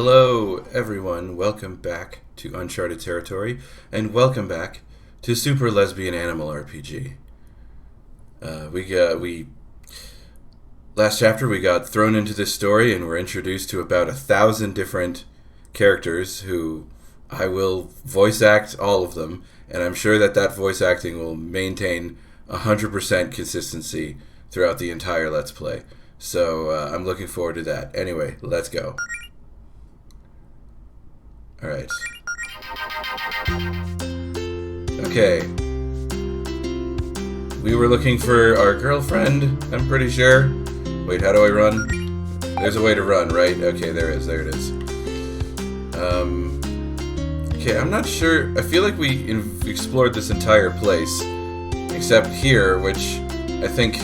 Hello, everyone. Welcome back to Uncharted territory, and welcome back to Super Lesbian Animal RPG. Last chapter we got thrown into this story, and we're introduced to about 1,000 different characters who I will voice act all of them, and I'm sure that voice acting will maintain 100% consistency throughout the entire Let's Play. So I'm looking forward to that. Anyway, let's go. Alright. Okay. We were looking for our girlfriend, I'm pretty sure. Wait, how do I run? There's a way to run, right? Okay, there it is. Okay, I'm not sure. I feel like we explored this entire place, except here, which I think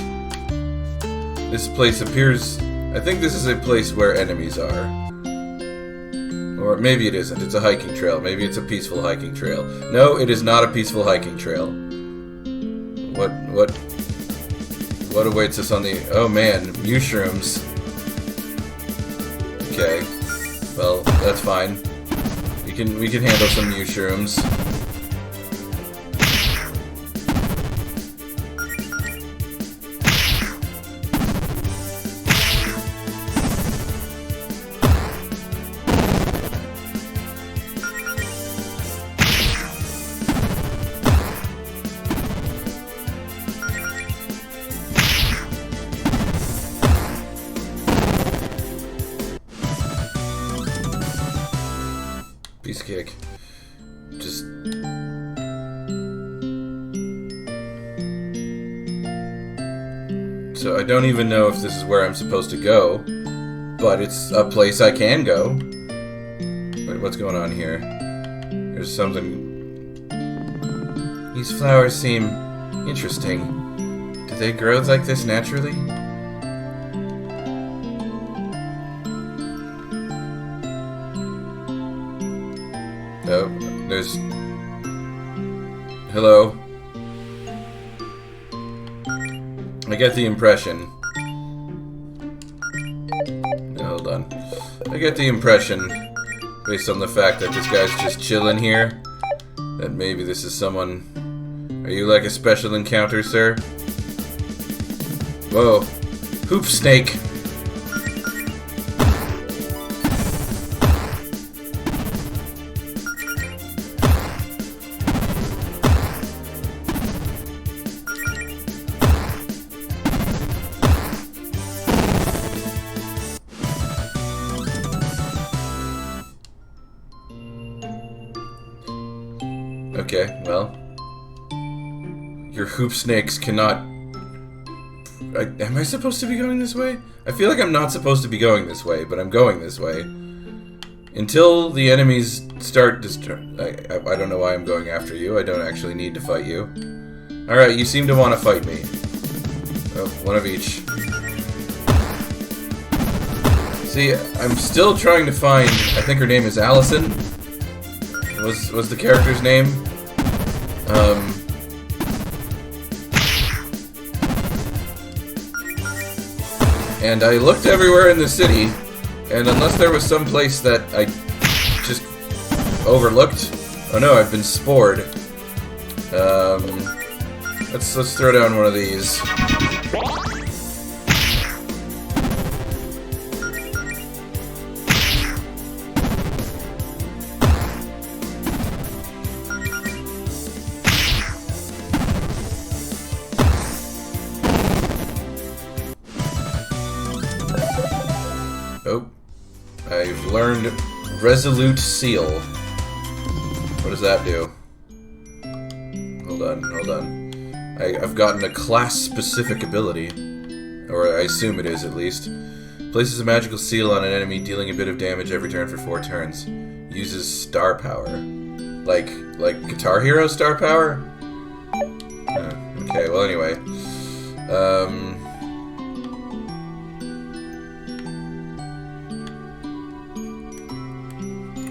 this place appears... I think this is a place where enemies are. Or maybe it isn't. It's a hiking trail. Maybe it's a peaceful hiking trail. No, it is not a peaceful hiking trail. What awaits us on the... Oh man, mushrooms. Okay. Well, that's fine. We can handle some mushrooms. Piece of cake. Just... So I don't even know if this is where I'm supposed to go, but it's a place I can go. Wait, what's going on here? There's something... These flowers seem interesting. Do they grow like this naturally? Oh, there's... Hello? I get the impression... No, hold on. I get the impression, based on the fact that this guy's just chilling here, that maybe this is someone... Are you like a special encounter, sir? Whoa. Hoop snake! Okay, well, your hoop snakes cannot... am I supposed to be going this way? I feel like I'm not supposed to be going this way, but I'm going this way. Until the enemies start... I don't know why I'm going after you. I don't actually need to fight you. Alright, you seem to want to fight me. Oh, one of each. See, I'm still trying to find... I think her name is Allison. Was the character's name? And I looked everywhere in the city, and unless there was some place that I just overlooked... Oh no, I've been spored. Let's throw down one of these. Oh, I've learned Resolute Seal. What does that do? Hold on. I've gotten a class-specific ability. Or I assume it is, at least. Places a magical seal on an enemy, dealing a bit of damage every turn for 4 turns. Uses star power. Like Guitar Hero star power? Okay, well anyway.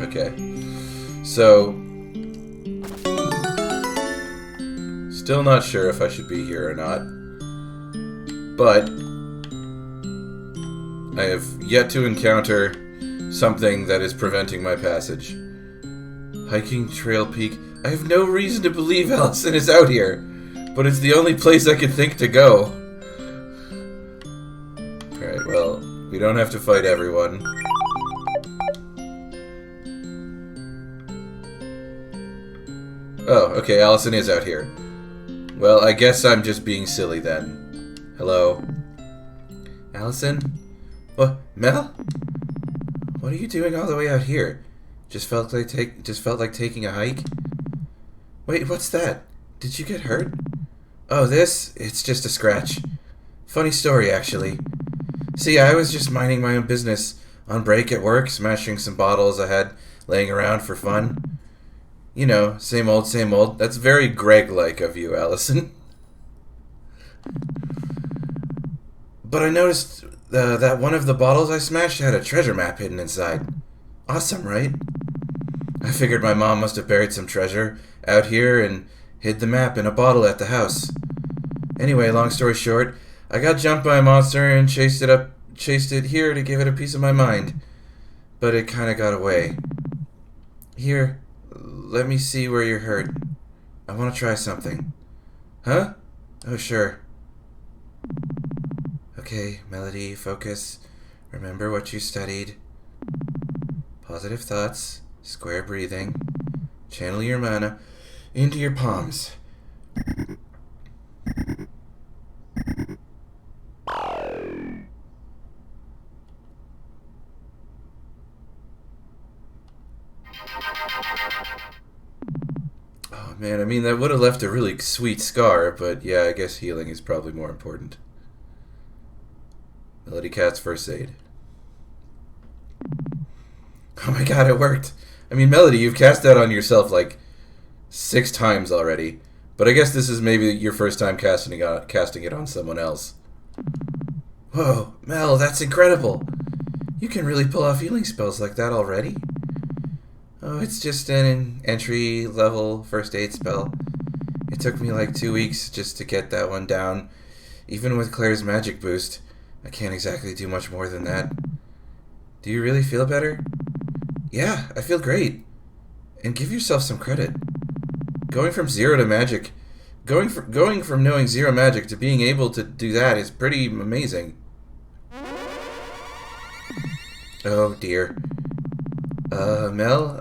Okay, so still not sure if I should be here or not, but I have yet to encounter something that is preventing my passage. Hiking Trail Peak. I have no reason to believe Allison is out here, but it's the only place I could think to go. Alright, well, we don't have to fight everyone. Oh, okay, Allison is out here. Well, I guess I'm just being silly then. Hello? Allison? What? Mel? What are you doing all the way out here? Just felt like taking a hike? Wait, what's that? Did you get hurt? Oh, this? It's just a scratch. Funny story, actually. See, I was just minding my own business on break at work, smashing some bottles I had laying around for fun. You know, same old, same old. That's very Greg-like of you, Allison. But I noticed that one of the bottles I smashed had a treasure map hidden inside. Awesome, right? I figured my mom must have buried some treasure out here and hid the map in a bottle at the house. Anyway, long story short, I got jumped by a monster and chased it here to give it a piece of my mind. But it kinda got away. Here, let me see where you're hurt. I want to try something. Huh? Oh, sure. Okay, Melody, focus. Remember what you studied. Positive thoughts, square breathing. Channel your mana into your palms. Oh man, I mean that would have left a really sweet scar, but yeah, I guess healing is probably more important. Melody Cat's first aid. Oh my god, it worked! I mean, Melody, you've cast that on yourself like 6 times already, but I guess this is maybe your first time casting it on someone else. Whoa, Mel, that's incredible! You can really pull off healing spells like that already? Oh, it's just an entry-level first aid spell. It took me like 2 weeks just to get that one down. Even with Claire's magic boost, I can't exactly do much more than that. Do you really feel better? Yeah, I feel great. And give yourself some credit. Going from zero to magic, going from knowing zero magic to being able to do that is pretty amazing. Oh dear. Mel,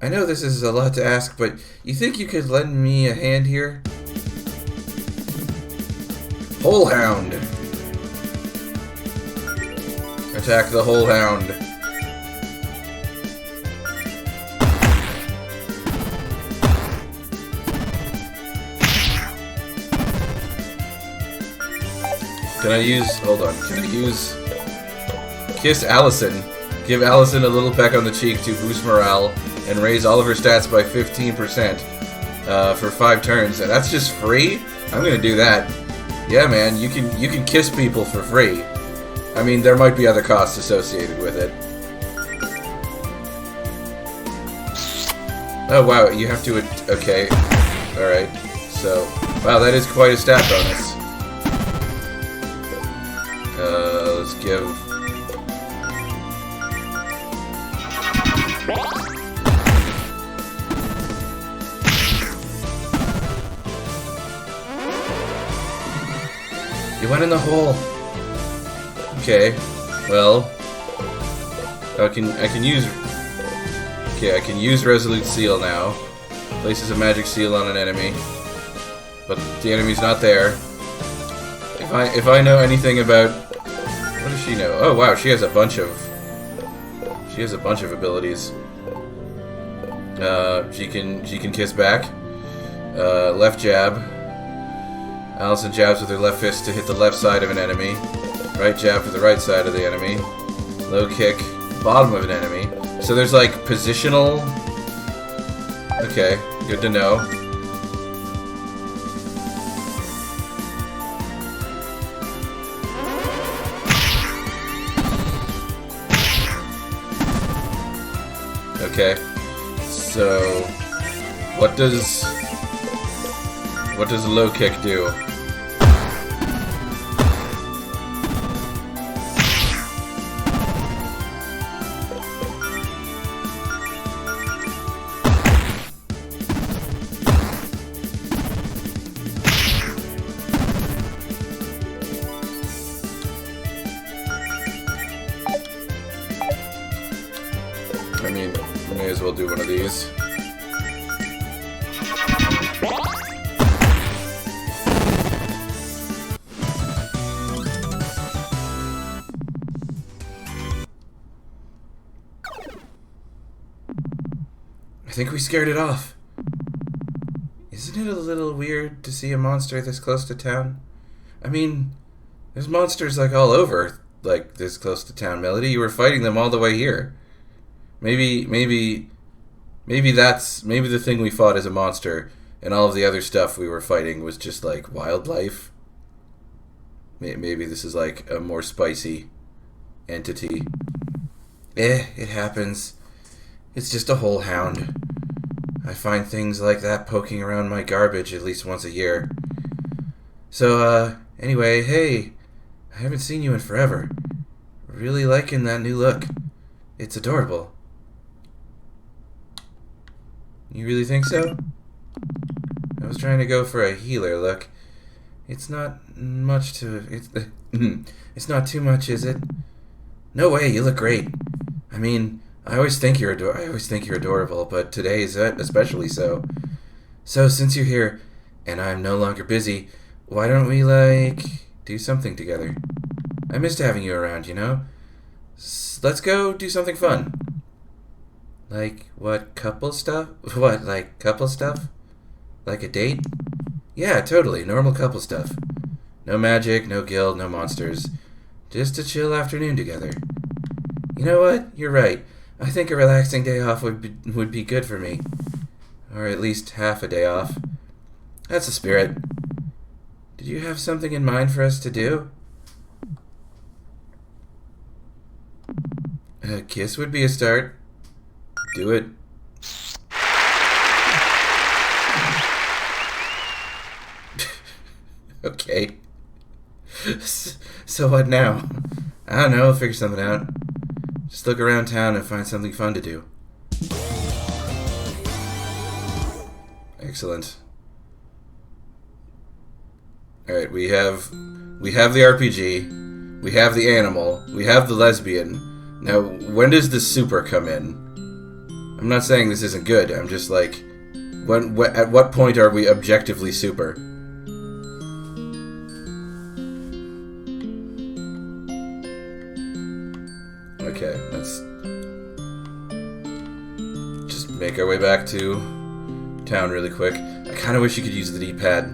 I know this is a lot to ask, but you think you could lend me a hand here? Hole Hound! Attack the Hole Hound. Can I use... hold on. Can I use... Kiss Allison. Give Allison a little peck on the cheek to boost morale and raise all of her stats by 15% for 5 turns. And that's just free? I'm gonna do that. Yeah, man, you can kiss people for free. I mean, there might be other costs associated with it. Oh, wow, you have to... okay. Alright. So, wow, that is quite a stat bonus. Let's give... You went in the hole. Okay. Well, I can use. Okay, I can use Resolute Seal now. Places a magic seal on an enemy, but the enemy's not there. If I know anything about, what does she know? Oh wow, she has a bunch of abilities. She can kiss back. Left jab. Allison jabs with her left fist to hit the left side of an enemy. Right jab for the right side of the enemy. Low kick, bottom of an enemy. So there's like positional... Okay, good to know. Okay, so what does a low kick do? I mean, we may as well do one of these. I think we scared it off. Isn't it a little weird to see a monster this close to town? I mean, there's monsters like all over, like this close to town. Melody, you were fighting them all the way here. Maybe the thing we fought as a monster, and all of the other stuff we were fighting was just like wildlife. Maybe this is like a more spicy entity. It happens. It's just a whole hound. I find things like that poking around my garbage at least once a year. So, anyway, hey, I haven't seen you in forever. Really liking that new look. It's adorable. You really think so? I was trying to go for a healer look. It's not much to... It's not too much, is it? No way, you look great. I mean, I always think you're adorable, but today is especially so. So, since you're here, and I'm no longer busy, why don't we, do something together? I missed having you around, you know? Let's go do something fun. Like, what, couple stuff? What, like, couple stuff? Like a date? Yeah, totally, normal couple stuff. No magic, no guild, no monsters. Just a chill afternoon together. You know what? You're right. I think a relaxing day off would be good for me. Or at least half a day off. That's the spirit. Did you have something in mind for us to do? A kiss would be a start. Do it. Okay. So what now? I don't know, I'll figure something out. Just look around town and find something fun to do. Excellent. Alright, we have the RPG, we have the animal, we have the lesbian. Now, when does the super come in? I'm not saying this isn't good, I'm just like, at what point are we objectively super? Okay, let's just make our way back to town really quick. I kind of wish you could use the D-pad.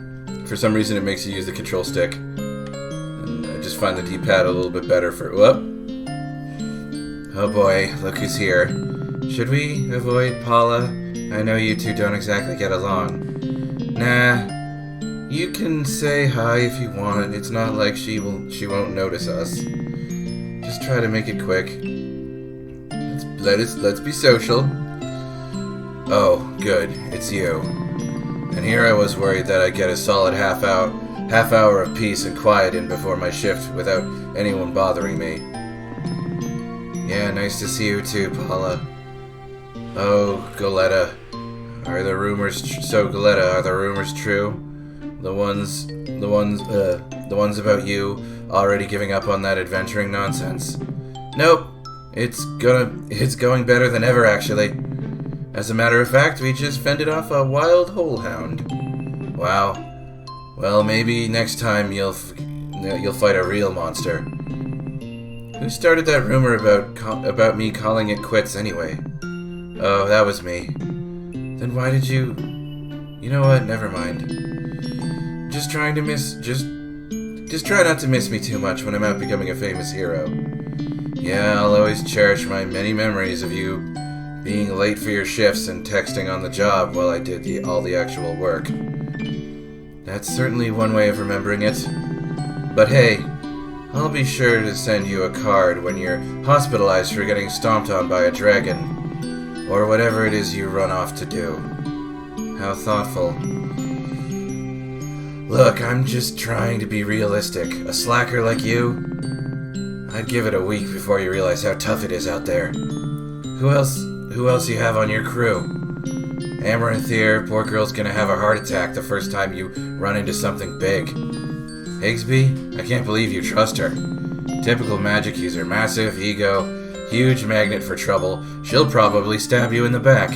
For some reason it makes you use the control stick. And I just find the D-pad a little bit better for... Whoop! Oh boy, look who's here. Should we avoid Paula? I know you two don't exactly get along. Nah. You can say hi if you want. It's not like she won't notice us. Just try to make it quick. Let's be social. Oh, good. It's you. And here I was worried that I'd get a solid half hour of peace and quiet in before my shift without anyone bothering me. Yeah, nice to see you too, Paula. Oh, Goletta. Are the rumors true? The ones about you already giving up on that adventuring nonsense? Nope. It's going better than ever, actually. As a matter of fact, we just fended off a wild hole hound. Wow. Well, maybe next time you'll fight a real monster. Who started that rumor about me calling it quits anyway? Oh, that was me. Then why did you... You know what? Never mind. Just try not to miss me too much when I'm out becoming a famous hero. Yeah, I'll always cherish my many memories of you being late for your shifts and texting on the job while I did all the actual work. That's certainly one way of remembering it. But hey, I'll be sure to send you a card when you're hospitalized for getting stomped on by a dragon, or whatever it is you run off to do. How thoughtful. Look, I'm just trying to be realistic. A slacker like you, I'd give it a week before you realize how tough it is out there. Who else you have on your crew? Amaranth here, poor girl's gonna have a heart attack the first time you run into something big. Higsby, I can't believe you trust her. Typical magic user, massive ego, Huge magnet for trouble. She'll probably stab you in the back.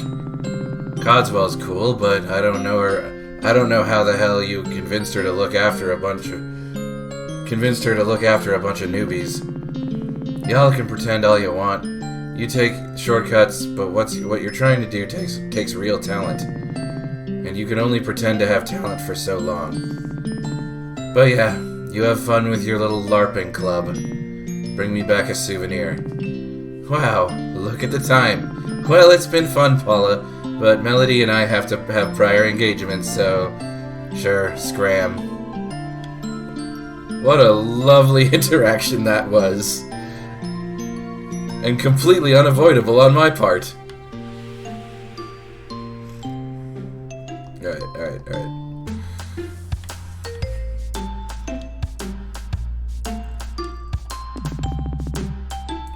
Codswell's cool, but I don't know her. I don't know how the hell you convinced her to look after a bunch of newbies. Y'all can pretend all you want. You take shortcuts, but what you're trying to do takes real talent. And you can only pretend to have talent for so long. But yeah, you have fun with your little LARPing club. Bring me back a souvenir. Wow, look at the time. Well, it's been fun, Paula, but Melody and I have to have prior engagements, so sure, scram. What a lovely interaction that was. And completely unavoidable on my part. Alright.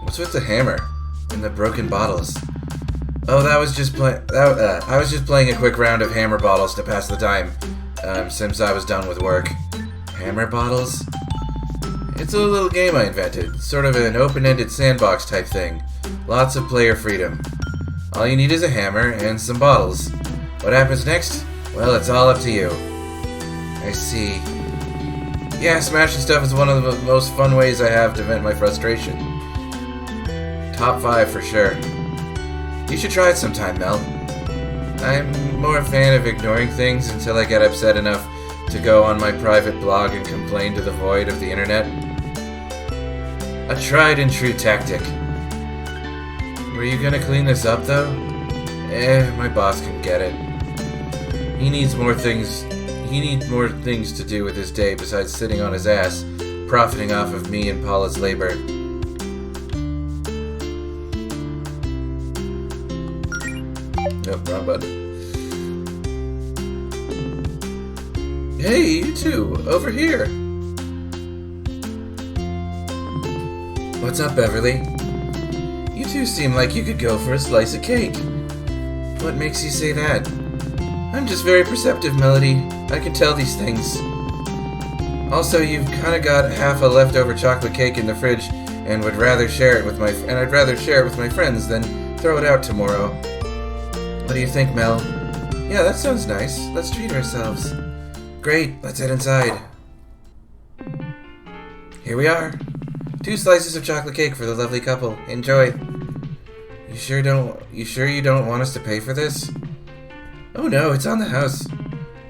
What's with the hammer and the broken bottles? Oh, I was just playing a quick round of hammer bottles to pass the time, since I was done with work. Hammer bottles? It's a little game I invented, sort of an open-ended sandbox type thing. Lots of player freedom. All you need is a hammer and some bottles. What happens next? Well, it's all up to you. I see. Yeah, smashing stuff is one of the most fun ways I have to vent my frustration. Top 5 for sure. You should try it sometime, Mel. I'm more a fan of ignoring things until I get upset enough to go on my private blog and complain to the void of the internet. A tried and true tactic. Were you gonna clean this up, though? My boss can get it. He needs more things to do with his day besides sitting on his ass, profiting off of me and Paula's labor. Nope, wrong button. Hey, you two, over here. What's up, Beverly? You two seem like you could go for a slice of cake. What makes you say that? I'm just very perceptive, Melody. I can tell these things. Also, you've kind of got half a leftover chocolate cake in the fridge, and I'd rather share it with my friends than throw it out tomorrow. What do you think, Mel? Yeah, that sounds nice. Let's treat ourselves. Great, let's head inside. Here we are. 2 slices of chocolate cake for the lovely couple. Enjoy. You sure you don't want us to pay for this? Oh no, it's on the house.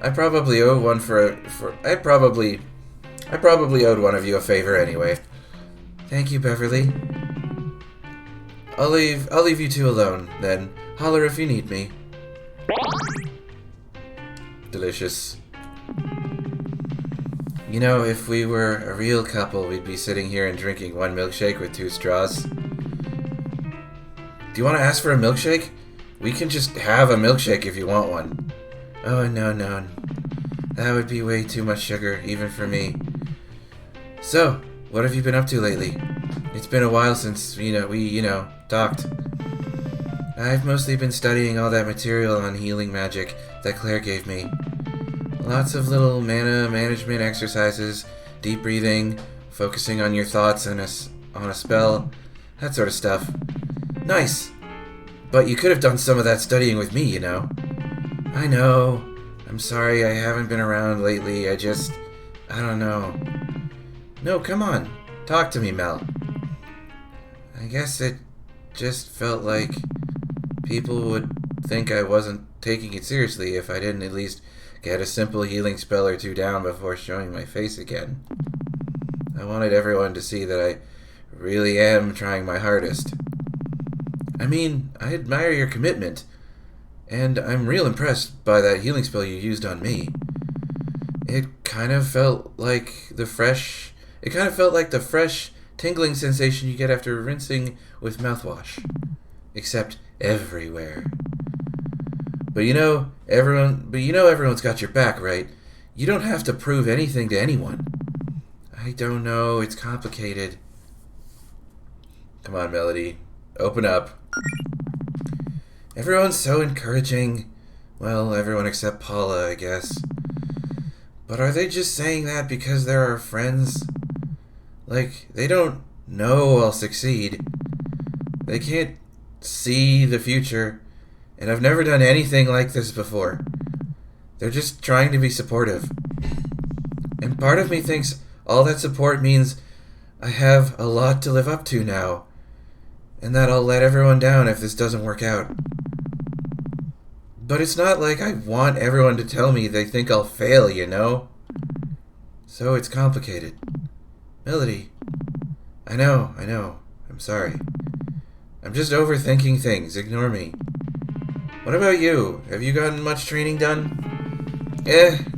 I probably owed one owed one of you a favor anyway. Thank you, Beverly. I'll leave you two alone, then. Holler if you need me. Delicious. You know, if we were a real couple, we'd be sitting here and drinking 1 milkshake with 2 straws. Do you want to ask for a milkshake? We can just have a milkshake if you want one. Oh, no. That would be way too much sugar, even for me. So, what have you been up to lately? It's been a while since, we talked. I've mostly been studying all that material on healing magic that Claire gave me. Lots of little mana management exercises, deep breathing, focusing on your thoughts on a spell, that sort of stuff. Nice! But you could have done some of that studying with me, you know. I know. I'm sorry I haven't been around lately. I don't know. No, come on. Talk to me, Mel. I guess it just felt like people would think I wasn't taking it seriously if I didn't at least get a simple healing spell or 2 down before showing my face again. I wanted everyone to see that I really am trying my hardest. I mean, I admire your commitment, and I'm real impressed by that healing spell you used on me. It kind of felt like the fresh, tingling sensation you get after rinsing with mouthwash. Except everywhere. But everyone's got your back, right? You don't have to prove anything to anyone. I don't know, it's complicated. Come on, Melody. Open up. Everyone's so encouraging. Well, everyone except Paula, I guess. But are they just saying that because they're our friends? Like, they don't know I'll succeed. They can't see the future, and I've never done anything like this before. They're just trying to be supportive. And part of me thinks all that support means I have a lot to live up to now, and that I'll let everyone down if this doesn't work out. But it's not like I want everyone to tell me they think I'll fail, you know? So it's complicated. Melody. I know. I'm sorry. I'm just overthinking things. Ignore me. What about you? Have you gotten much training done?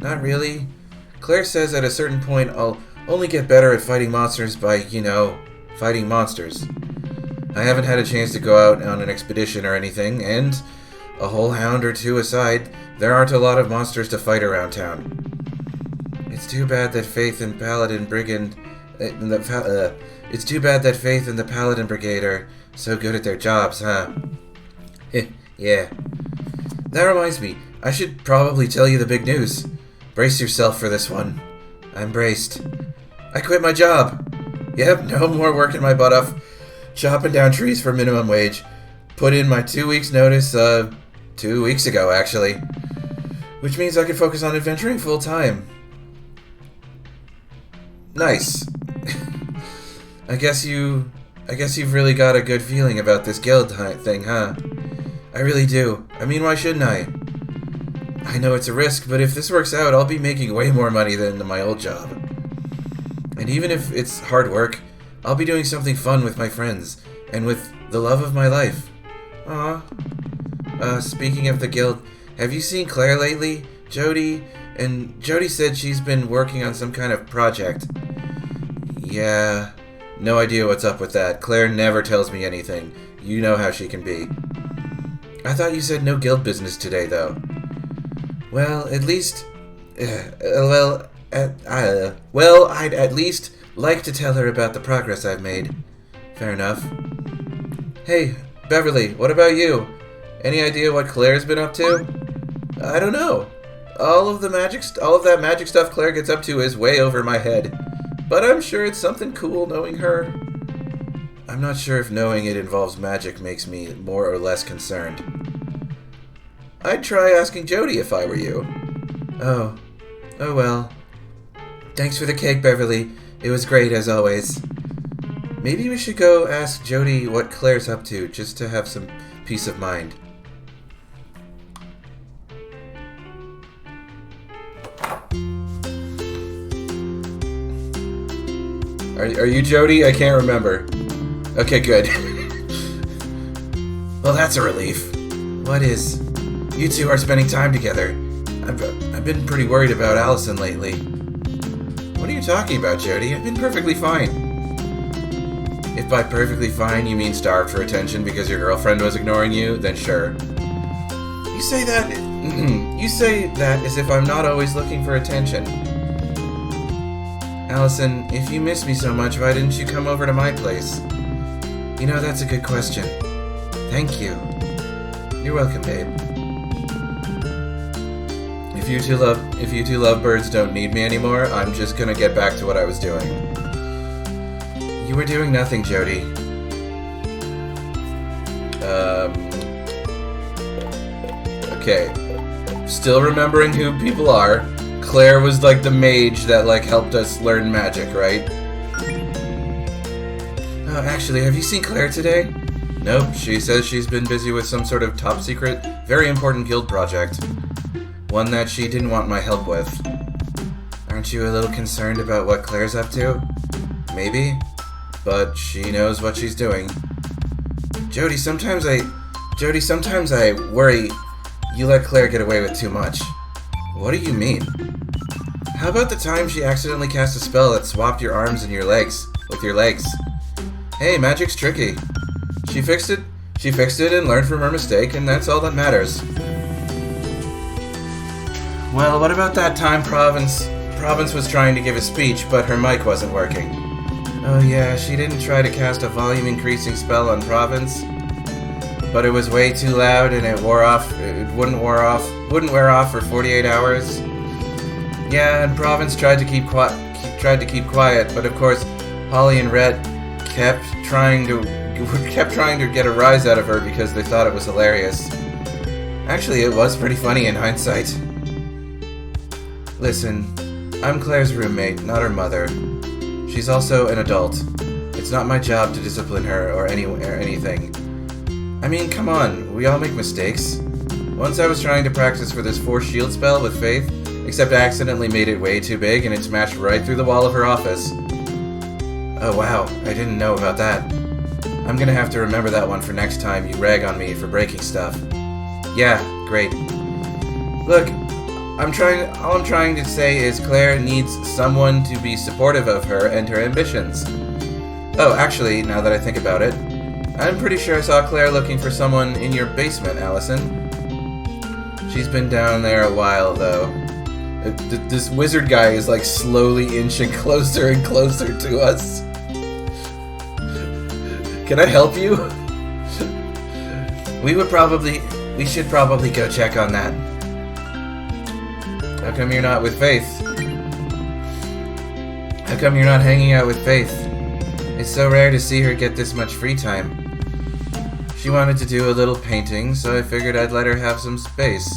Not really. Claire says at a certain point I'll only get better at fighting monsters by, fighting monsters. I haven't had a chance to go out on an expedition or anything, and a whole hound or two aside, there aren't a lot of monsters to fight around town. It's too bad that Faith and Paladin Brigade it's too bad that Faith and the Paladin Brigade are so good at their jobs, huh? Yeah. That reminds me, I should probably tell you the big news. Brace yourself for this one. I'm braced. I quit my job. Yep, no more working my butt off, chopping down trees for minimum wage. Put in my 2 weeks notice, 2 weeks ago, actually. Which means I can focus on adventuring full time. Nice. I guess you've really got a good feeling about this guild thing, huh? I really do. I mean, why shouldn't I? I know it's a risk, but if this works out, I'll be making way more money than my old job. And even if it's hard work, I'll be doing something fun with my friends, and with the love of my life. Speaking of the guild, have you seen Claire lately? Jody said she's been working on some kind of project. Yeah, no idea what's up with that. Claire never tells me anything. You know how she can be. I thought you said no guild business today, though. Well, at least... I'd at least like to tell her about the progress I've made. Fair enough. Hey, Beverly, what about you? Any idea what Claire's been up to? I don't know. All of that magic stuff Claire gets up to is way over my head. But I'm sure it's something cool knowing her. I'm not sure if knowing it involves magic makes me more or less concerned. I'd try asking Jody if I were you. Oh well. Thanks for the cake, Beverly. It was great, as always. Maybe we should go ask Jody what Claire's up to, just to have some peace of mind. Are you Jody? I can't remember. Okay, good. Well, that's a relief. What is? You two are spending time together. I've been pretty worried about Allison lately. What are you talking about, Jody? I've been perfectly fine. If by perfectly fine you mean starved for attention because your girlfriend was ignoring you, then sure. You say that as if I'm not always looking for attention. Allison, if you miss me so much, why didn't you come over to my place? You know, that's a good question. Thank you. You're welcome, babe. If you two lovebirds don't need me anymore, I'm just gonna get back to what I was doing. You were doing nothing, Jody. Okay. Still remembering who people are. Claire was like the mage that helped us learn magic, right? Oh, actually, have you seen Claire today? Nope, she says she's been busy with some sort of top secret, very important guild project. One that she didn't want my help with. Aren't you a little concerned about what Claire's up to? Maybe, but she knows what she's doing. Jody, sometimes I worry you let Claire get away with too much. What do you mean? How about the time she accidentally cast a spell that swapped your arms and your legs with your legs? Hey, magic's tricky. She fixed it and learned from her mistake, and that's all that matters. Well, what about that time Province was trying to give a speech, but her mic wasn't working? Oh yeah, she didn't try to cast a volume increasing spell on Province, but it was way too loud and it wouldn't wear off for 48 hours. Yeah, and Province tried to keep quiet, but of course Holly and Rhett kept trying to kept trying to get a rise out of her because they thought it was hilarious. Actually, it was pretty funny in hindsight. Listen, I'm Claire's roommate, not her mother. She's also an adult. It's not my job to discipline her or anything. I mean, come on, we all make mistakes. Once I was trying to practice for this force shield spell with Faith, except I accidentally made it way too big and it smashed right through the wall of her office. Oh wow, I didn't know about that. I'm gonna have to remember that one for next time you rag on me for breaking stuff. Yeah, great. Look, all I'm trying to say is Claire needs someone to be supportive of her and her ambitions. Oh, actually, now that I think about it, I'm pretty sure I saw Claire looking for someone in your basement, Allison. She's been down there a while, though. This wizard guy is like slowly inching closer and closer to us. Can I help you? We should probably go check on that. How come you're not with Faith? How come you're not hanging out with Faith? It's so rare to see her get this much free time. She wanted to do a little painting, so I figured I'd let her have some space.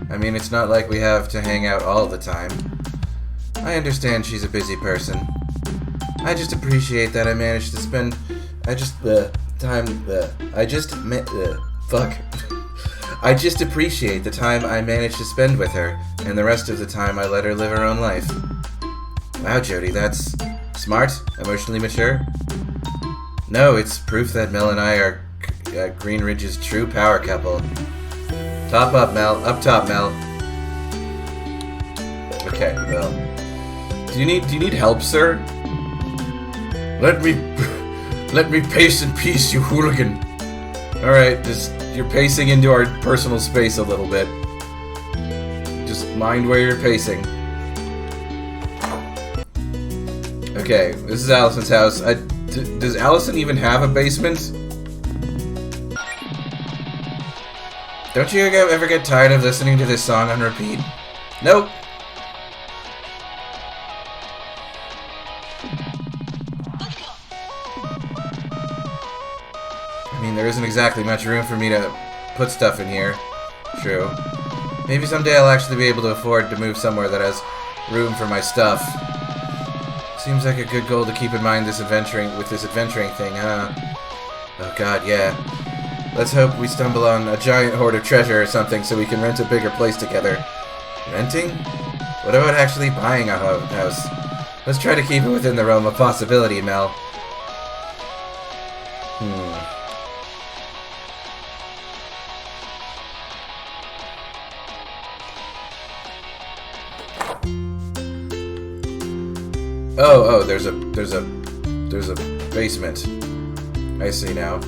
I mean, it's not like we have to hang out all the time. I understand she's a busy person. I just appreciate that I managed to spend... I just appreciate the time I managed to spend with her, and the rest of the time I let her live her own life. Wow, Jody, that's smart, emotionally mature. No, it's proof that Mel and I are Green Ridge's true power couple. Top up, Mel. Up top, Mel. Okay, well. Do you need help, sir? Let me pace in peace, you hooligan. Alright, you're pacing into our personal space a little bit. Just mind where you're pacing. Okay, this is Allison's house. Does Allison even have a basement? Don't you ever get tired of listening to this song on repeat? Nope. I mean, there isn't exactly much room for me to put stuff in here. True. Maybe someday I'll actually be able to afford to move somewhere that has room for my stuff. Seems like a good goal to keep in mind this adventuring thing, huh? Oh god, yeah. Let's hope we stumble on a giant hoard of treasure or something so we can rent a bigger place together. Renting? What about actually buying a house? Let's try to keep it within the realm of possibility, Mel. Oh, there's a basement. I see now.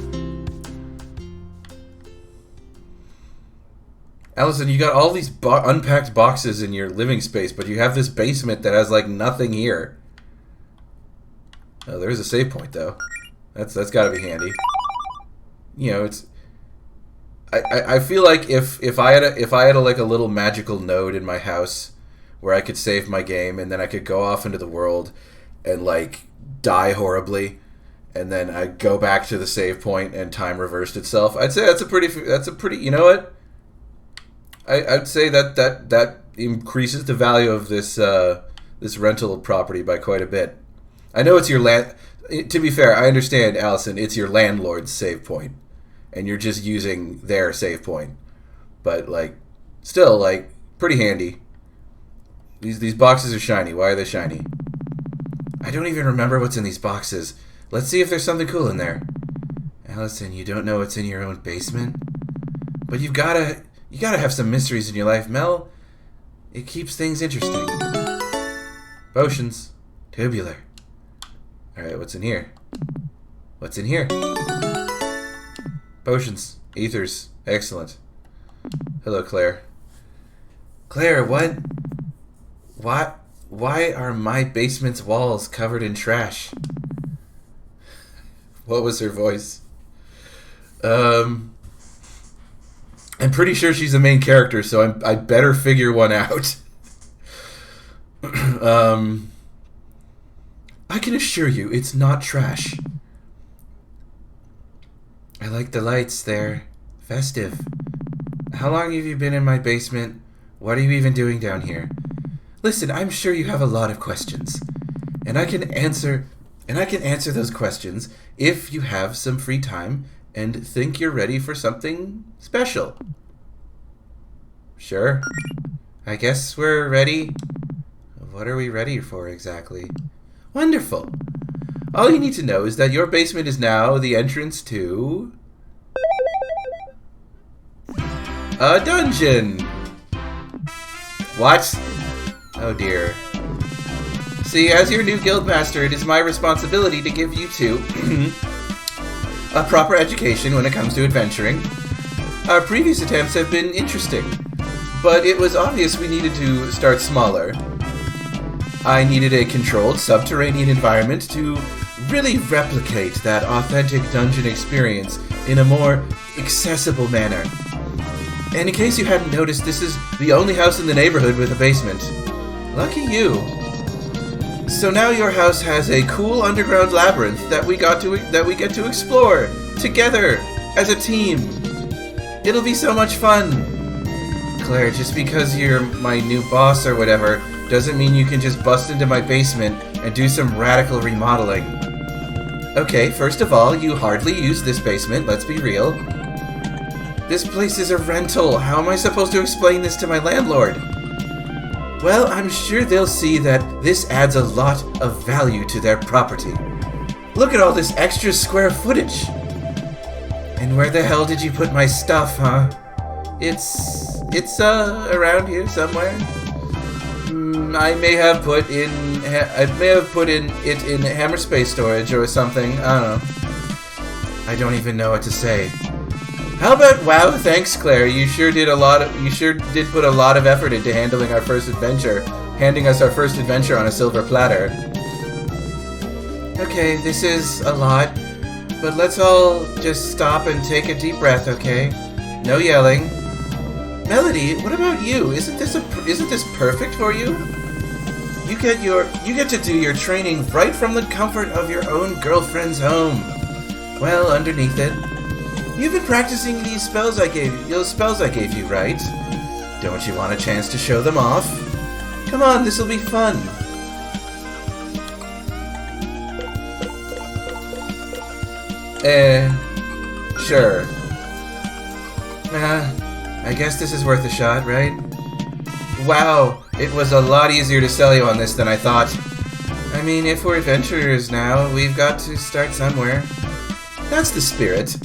Allison, you got all these unpacked boxes in your living space, but you have this basement that has like nothing here. Oh, there is a save point though. That's got to be handy. You know, it's. I feel like if I had a like a little magical node in my house where I could save my game and then I could go off into the world and like die horribly, and then I go back to the save point and time reversed itself. I'd say that's a pretty. You know what? I'd say that increases the value of this this rental property by quite a bit. I know it's your land. To be fair, I understand, Allison. It's your landlord's save point, and you're just using their save point. But like, still, like, pretty handy. These boxes are shiny. Why are they shiny? I don't even remember what's in these boxes. Let's see if there's something cool in there. Allison, you don't know what's in your own basement? But you gotta have some mysteries in your life, Mel. It keeps things interesting. Potions. Tubular. Alright, what's in here? What's in here? Potions. Ethers. Excellent. Hello, Claire. Claire, what? Why are my basement's walls covered in trash? What was her voice? I'm pretty sure she's the main character, so I better figure one out. I can assure you, it's not trash. I like the lights. They're festive. How long have you been in my basement? What are you even doing down here? Listen, I'm sure you have a lot of questions. And I can answer those questions if you have some free time and think you're ready for something special. Sure. I guess we're ready. What are we ready for exactly? Wonderful. All you need to know is that your basement is now the entrance to a dungeon. What? Oh dear. See, as your new guildmaster, it is my responsibility to give you two a proper education when it comes to adventuring. Our previous attempts have been interesting, but it was obvious we needed to start smaller. I needed a controlled subterranean environment to really replicate that authentic dungeon experience in a more accessible manner. And in case you hadn't noticed, this is the only house in the neighborhood with a basement. Lucky you. So now your house has a cool underground labyrinth that we get to explore together as a team. It'll be so much fun. Claire, just because you're my new boss or whatever doesn't mean you can just bust into my basement and do some radical remodeling. Okay, first of all, you hardly use this basement, let's be real. This place is a rental. How am I supposed to explain this to my landlord? Well, I'm sure they'll see that this adds a lot of value to their property. Look at all this extra square footage. And where the hell did you put my stuff, huh? It's around here somewhere. I may have put it in hammer space storage or something. I don't know. I don't even know what to say. How about wow? Thanks, Claire. You sure did put a lot of effort into handing us our first adventure on a silver platter. Okay, this is a lot, but let's all just stop and take a deep breath, okay? No yelling. Melody, what about you? Isn't this perfect for you? You get to do your training right from the comfort of your own girlfriend's home. Well, underneath it, you've been practicing those spells I gave you, right? Don't you want a chance to show them off? Come on, this'll be fun. Sure. I guess this is worth a shot, right? Wow, it was a lot easier to sell you on this than I thought. I mean, if we're adventurers now, we've got to start somewhere. That's the spirit.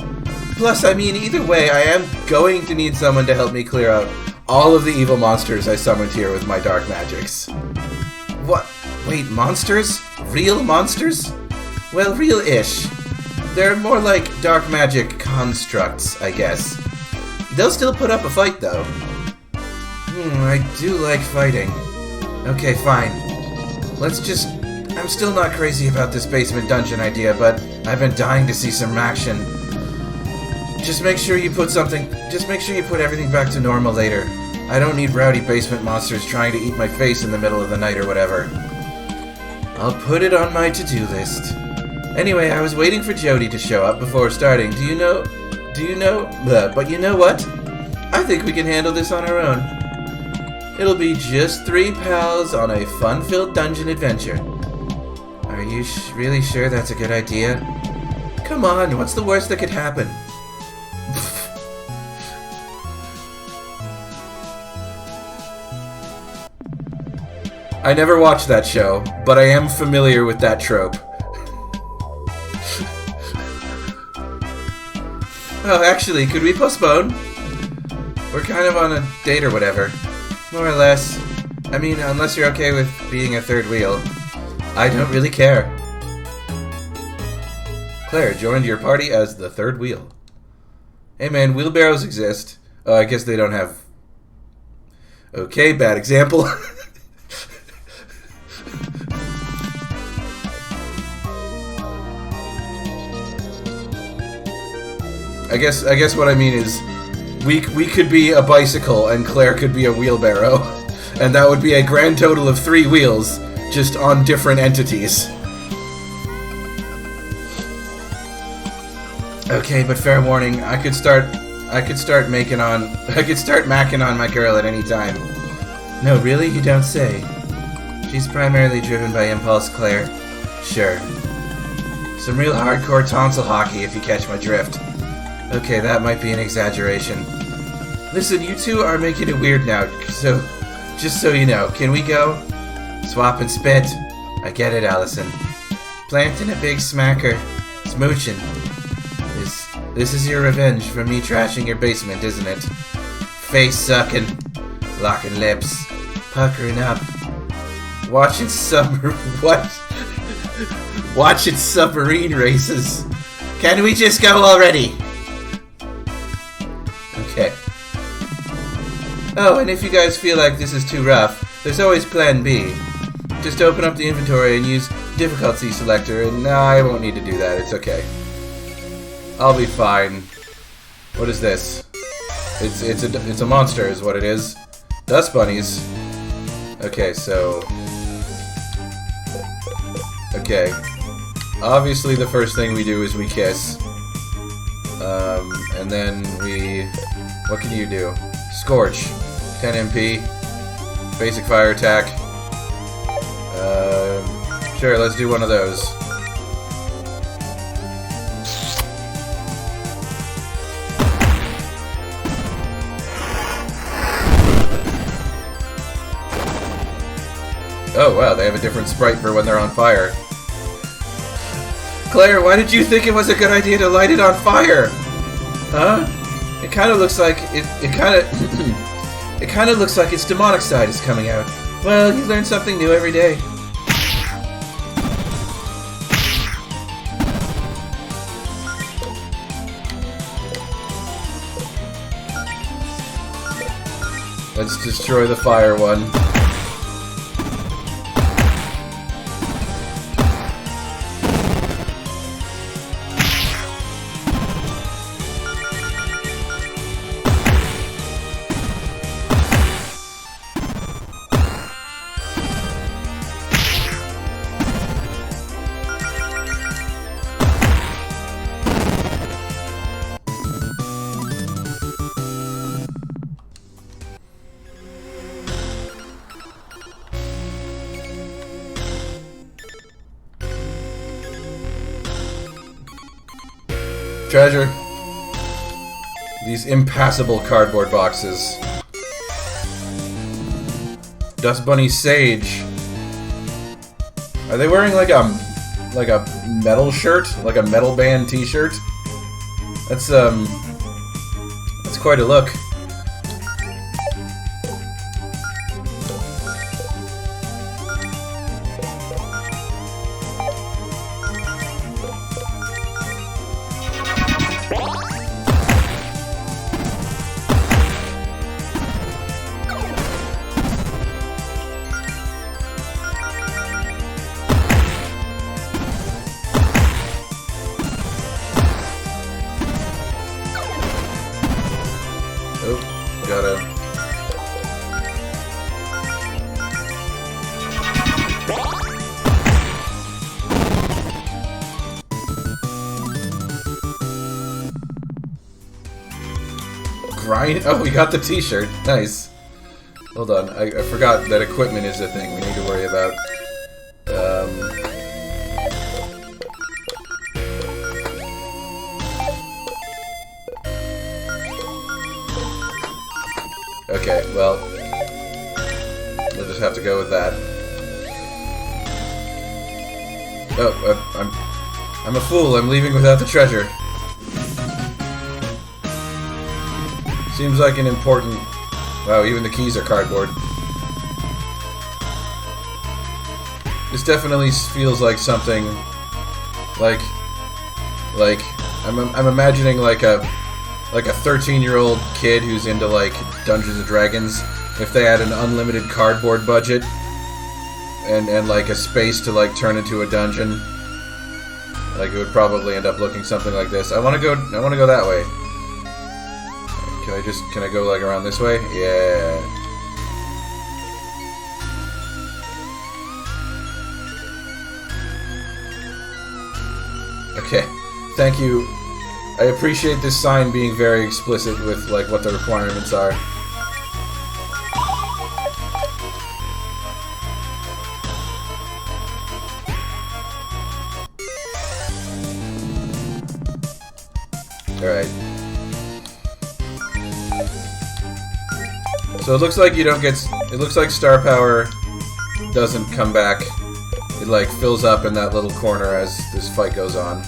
Plus, I mean, either way, I am going to need someone to help me clear out all of the evil monsters I summoned here with my dark magics. What? Wait, monsters? Real monsters? Well, real-ish. They're more like dark magic constructs, I guess. They'll still put up a fight, though. I do like fighting. Okay, fine. I'm still not crazy about this basement dungeon idea, but I've been dying to see some action. Just make sure you put everything back to normal later. I don't need rowdy basement monsters trying to eat my face in the middle of the night or whatever. I'll put it on my to-do list. Anyway, I was waiting for Jody to show up before starting. But you know what? I think we can handle this on our own. It'll be just 3 pals on a fun-filled dungeon adventure. Are you really sure that's a good idea? Come on, what's the worst that could happen? I never watched that show, but I am familiar with that trope. Oh, actually, could we postpone? We're kind of on a date or whatever. More or less. I mean, unless you're okay with being a third wheel. I don't really care. Claire joined your party as the third wheel. Hey man, wheelbarrows exist. I guess they don't have... Okay, bad example. I guess what I mean is, we could be a bicycle and Claire could be a wheelbarrow, and that would be a grand total of 3 wheels, just on different entities. Okay, but fair warning, I could start macking on my girl at any time. No, really? You don't say. She's primarily driven by impulse, Claire. Sure. Some real hardcore tonsil hockey, if you catch my drift. Okay, that might be an exaggeration. Listen, you two are making it weird now, so just so you know, can we go? Swap and spit. I get it, Allison. Planting a big smacker. Smooching. This is your revenge for me trashing your basement, isn't it? Face sucking. Locking lips. Puckering up. Watching Watching submarine races. Can we just go already? Okay. Oh, and if you guys feel like this is too rough, there's always plan B. Just open up the inventory and use difficulty selector, and no, I won't need to do that, it's okay. I'll be fine. What is this? It's a monster is what it is. Dust bunnies. Okay, so... Okay. Obviously the first thing we do is we kiss. And then we... What can you do? Scorch. 10 MP. Basic fire attack. Sure, let's do one of those. Oh wow, they have a different sprite for when they're on fire. Claire, why did you think it was a good idea to light it on fire? Huh? It kind of looks like it kind of looks like its demonic side is coming out. Well, you learn something new every day. Let's destroy the fire one. Treasure. These impassable cardboard boxes. Dust Bunny Sage. Are they wearing like a metal shirt? Like a metal band t-shirt? That's quite a look. Grind? Oh, we got the t-shirt. Nice. Hold on, I forgot that equipment is a thing we need to worry about. Okay, well, we'll just have to go with that. Oh, I'm a fool. I'm leaving without the treasure. Seems like an important... Wow, even the keys are cardboard. This definitely feels like something... Like... I'm imagining like a 13-year-old kid who's into like Dungeons and Dragons. If they had an unlimited cardboard budget and like a space to like turn into a dungeon, like it would probably end up looking something like this. I want to go that way. Can I go like around this way? Yeah. Okay. Thank you. I appreciate this sign being very explicit with, like, what the requirements are. Alright. So it looks like you don't get... It looks like star power doesn't come back. It, like, fills up in that little corner as this fight goes on.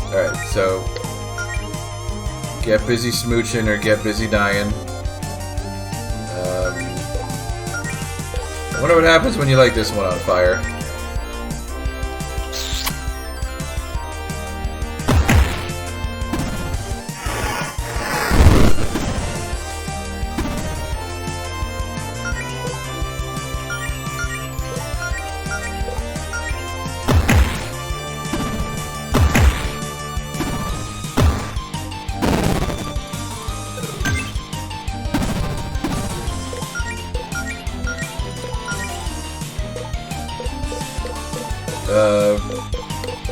Alright, so... Get busy smooching or get busy dying. I wonder what happens when you light this one on fire.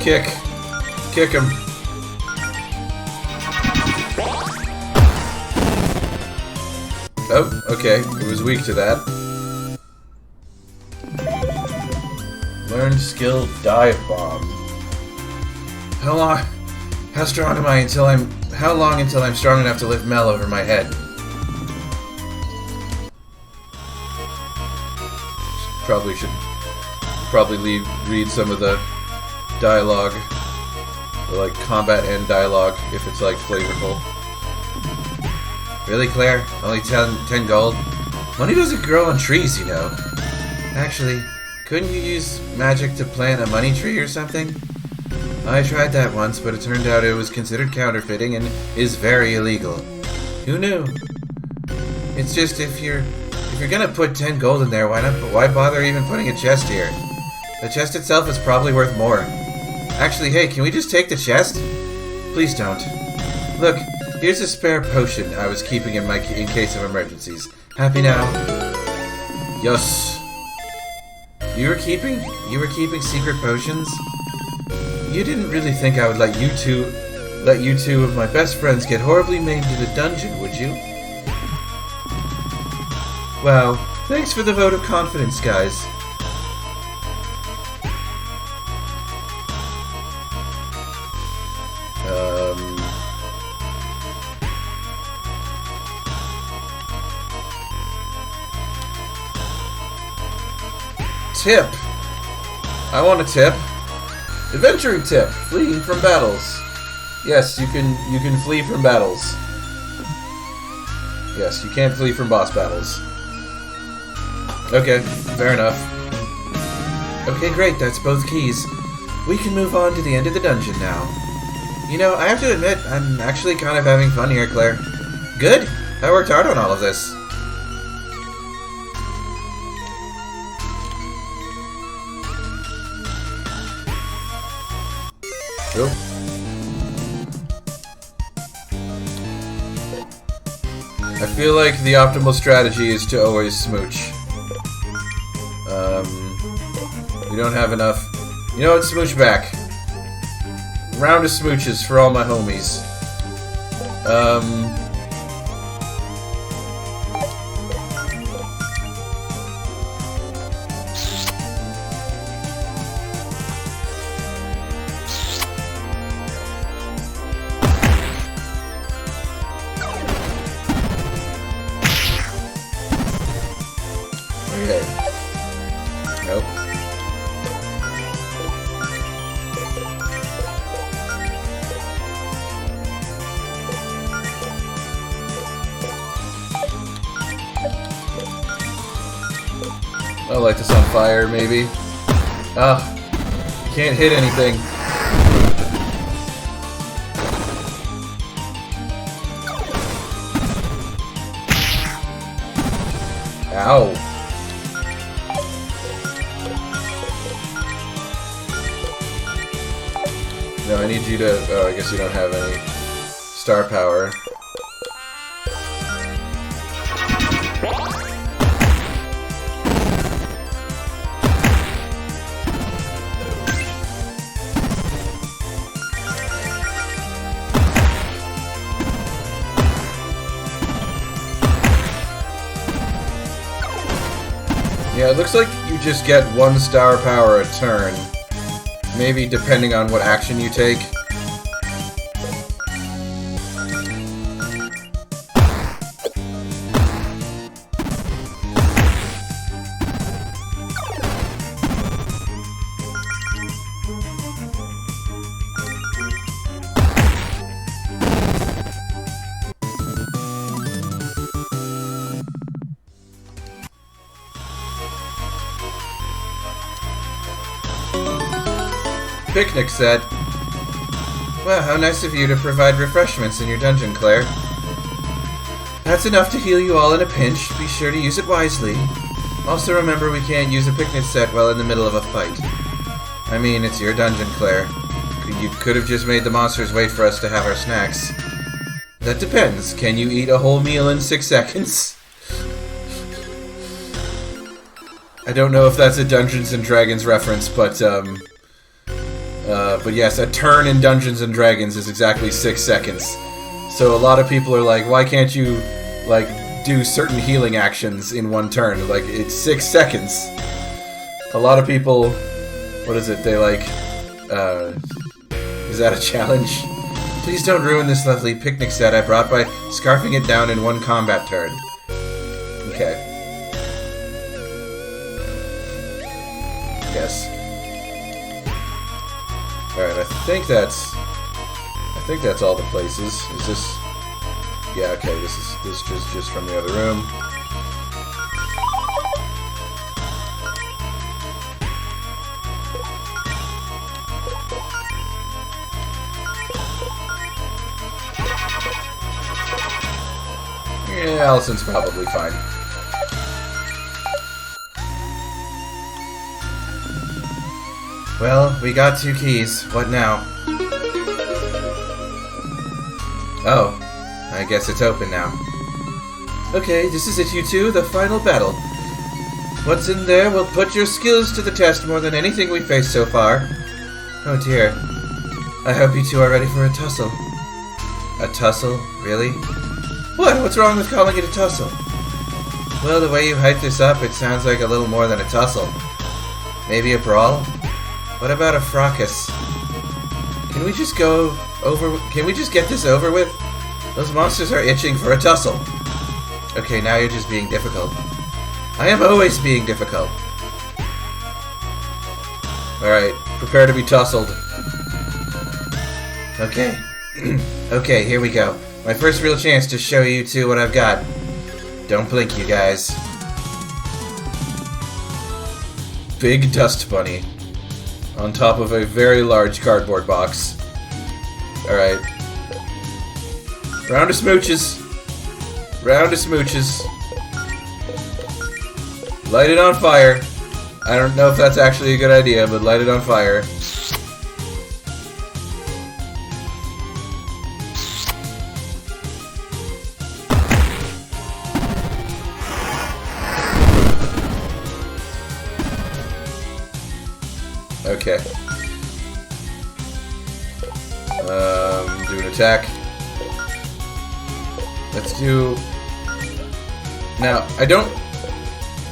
Kick. Kick him. Oh, okay. It was weak to that. Learned skill dive bomb. How strong am I until how long until I'm strong enough to lift Mel over my head? Probably read some of the dialogue, or like combat and dialogue, if it's like flavorful. Really, Claire? Only 10 gold? Money doesn't grow on trees, you know. Actually, couldn't you use magic to plant a money tree or something? I tried that once, but it turned out it was considered counterfeiting and is very illegal. Who knew? It's just if you're gonna put 10 gold in there, why bother even putting a chest here? The chest itself is probably worth more. Actually, hey, can we just take the chest? Please don't. Look, here's a spare potion I was keeping in case of emergencies. Happy now? Yes. You were keeping secret potions? You didn't really think I would let you two of my best friends get horribly maimed in a dungeon, would you? Wow, thanks for the vote of confidence, guys. Tip. I want a tip. Adventuring tip. Fleeing from battles. Yes, you can flee from battles. Yes, you can't flee from boss battles. Okay, fair enough. Okay, great, that's both keys. We can move on to the end of the dungeon now. You know, I have to admit, I'm actually kind of having fun here, Claire. Good! I worked hard on all of this. Cool. I feel like the optimal strategy is to always smooch. We don't have enough. You know what? Smooch back. Round of smooches for all my homies. Okay. Nope. I'll light this on fire, maybe. Ah, can't hit anything. Ow. No, I need you to... Oh, I guess you don't have any star power. Yeah, it looks like you just get 1 star power a turn. Maybe depending on what action you take. Picnic set. Well, how nice of you to provide refreshments in your dungeon, Claire. That's enough to heal you all in a pinch. Be sure to use it wisely. Also remember we can't use a picnic set while in the middle of a fight. I mean, it's your dungeon, Claire. You could have just made the monsters wait for us to have our snacks. That depends. Can you eat a whole meal in 6 seconds? I don't know if that's a Dungeons and Dragons reference, but yes, a turn in Dungeons and Dragons is exactly 6 seconds. So a lot of people are like, why can't you, like, do certain healing actions in 1 turn? Like, it's 6 seconds. A lot of people, what is it, they like, is that a challenge? Please don't ruin this lovely picnic set I brought by scarfing it down in 1 combat turn. Okay. Yes. Alright, I think that's all the places. Is this... Yeah, okay, this is just from the other room. Yeah, Allison's probably fine. Well, we got 2 keys. What now? Oh, I guess it's open now. Okay, this is it, you two, the final battle. What's in there will put your skills to the test more than anything we've faced so far. Oh dear. I hope you two are ready for a tussle. A tussle? Really? What? What's wrong with calling it a tussle? Well, the way you hype this up, it sounds like a little more than a tussle. Maybe a brawl? What about a fracas? Can we just get this over with? Those monsters are itching for a tussle. Okay, now you're just being difficult. I am always being difficult. Alright, prepare to be tussled. Okay. Okay, here we go. My first real chance to show you two what I've got. Don't blink, you guys. Big dust bunny. On top of a very large cardboard box. Alright. Round of smooches. Round of smooches. Light it on fire. I don't know if that's actually a good idea, but light it on fire. Okay. Do an attack. Let's do... Now, I don't...